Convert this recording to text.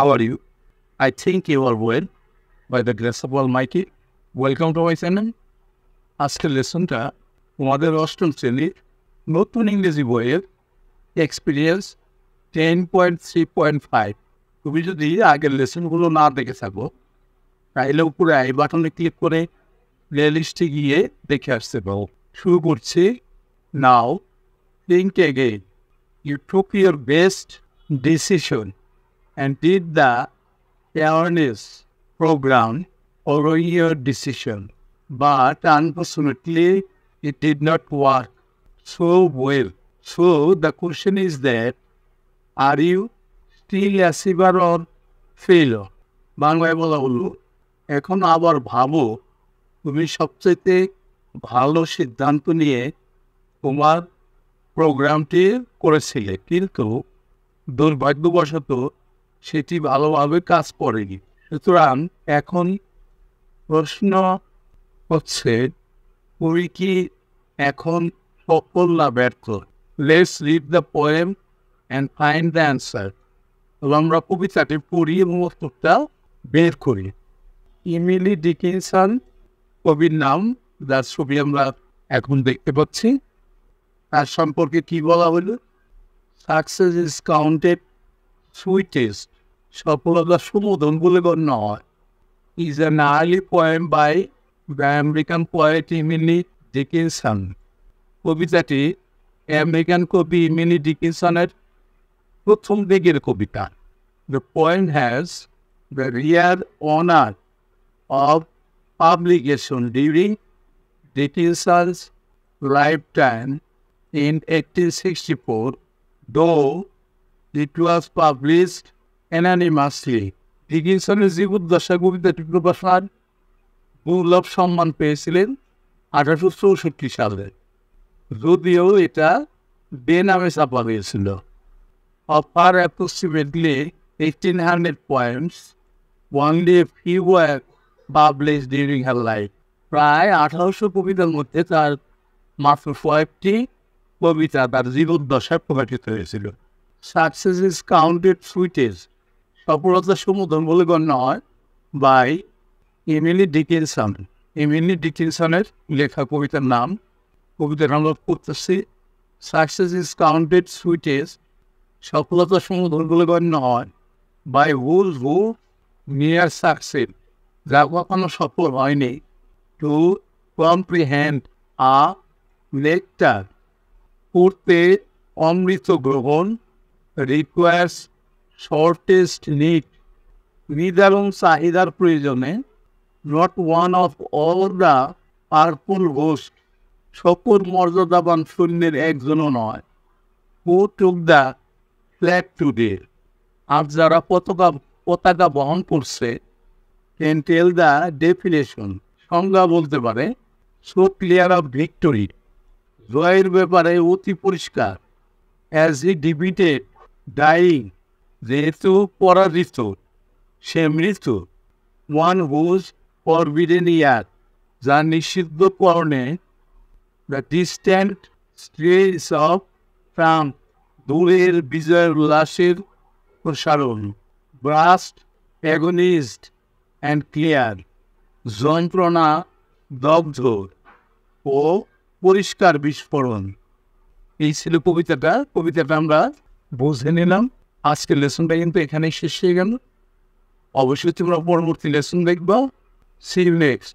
How are you? I think you are well by the grace of Almighty. Welcome to my channel. আজকের লেসনটা তোমাদের অষ্টম শ্রেণীর নতুন ইংরেজি বইয়ের এক্সপিরিয়েন্স 10.3.5। তুমি যদি আগের লেসনগুলো না দেখে থাকো তাহলে উপরে আই বাটনে ক্লিক করে প্লেলিস্টে গিয়ে দেখে আসতে পারো। শুরু করছি। নাও think again. You took your best decision and did the awareness program following your decision, but unfortunately it did not work so well. So the question is that, are you still a achiever or failure? বাংলায় বলা হলো, এখন আবার ভাবো তুমি সবচেয়ে ভালো সিদ্ধান্ত নিয়ে তোমার প্রোগ্রামটি করেছিলে, কিন্তু দুর্ভাগ্যবশত সেটি ভালোভাবে কাজ করেনি। সুতরাং এখন প্রশ্ন হচ্ছে, তুমি কি এখন সফল না ব্যর্থ? Let's read the poem and find the answer. এবং আমরা কবিতাটি পড়ি এবং উত্তরটা বের করি। ইমিলি ডিকিনসন কবির নাম, যার ছবি আমরা এখন দেখতে পাচ্ছি। তার সম্পর্কে কি বলা হলো? সাকসেস ইজ কাউন্টেড সুইটেস্ট, সফলতা সুমোদন বলে গণ্য হয়। Is an early poem by the American poet Emily Dickinson. কবিতাটি আমেরিকান কবি ইমিলি ডিকিনসনের প্রথম দিকের কবিতা। The poem has the rare honour of publication during Dickinson's lifetime in 1864, though it was published anonymously. ডিকিনসনের জীবদ্দশা কবিতাটি প্রকাশনার দুর্লভ সম্মান পেয়েছিলেন 1864 সালে, যদিও এটা বেনামে ছাপা হয়েছিল। Of her approximately 1800 poems, only a few were published during her life. প্রায় 1800 কবিতার মধ্যে তার মাত্র কয়েকটি কবিতা তার জীবদ্দশায় প্রকাশিত হয়েছিল। সাকসেস ইজ কাউন্টেড সুইটেস্ট, সফলতা সমুদন বলে গণ্য হয় বাই ইমিলি ডিকিনসন। ইমিলি ডিকিনসনের লেখা কবিতার নাম। কবিতার আমরা পড়তেছি। সাকসেস ইজ কাউন্টেড সুইটেস্ট, সফলতা সমুদন বলে গণ্য হয় by who's who near success, যা কখনো সফল হয়নি। টু কম্প্রিহেন্ড আ নেকটার, পড়তে অমৃত গ্রহণ। রিকোয়ার্স শর্টেস্ট নিড, নিদারুণ চাহিদার প্রয়োজনে। Not one of all the purple host, সকল মর্যাদাবান সৈন্যের একজনও নয়। Who took the flag today, আর যারা পতাকা বহন করছে। ক্যান টেল দ্য ডেফিনেশন, সংজ্ঞা বলতে পারে। সো ক্লিয়ার অফ ভিক্টোরি, জয়ের ব্যাপারে অতি পরিষ্কার। অ্যাজ হি ডিবিটেড ডাইং, যেহেতু পরাজিত সে মৃত্যু। ওয়ান হুজ ফরবিডেন ইয়ার, যা নিষিদ্ধ করণে। দ্য ডিস্ট্যান্ট স্ট্রেস অফ ফ্রাম, দূরের বিজয়ের উল্লাসের প্রসারণ। ব্রাস্ট অ্যাগনিস্ট অ্যান্ড ক্লিয়ার, যন্ত্রণা দগ্ধ ও পরিষ্কার বিস্ফোরণ। এই ছিল কবিতাটা আমরা বুঝে নিলাম। আজকের লেসনটা কিন্তু এখানেই শেষ হয়ে গেল। অবশ্যই তোমরা পরবর্তী লেসন দেখবা। See you next.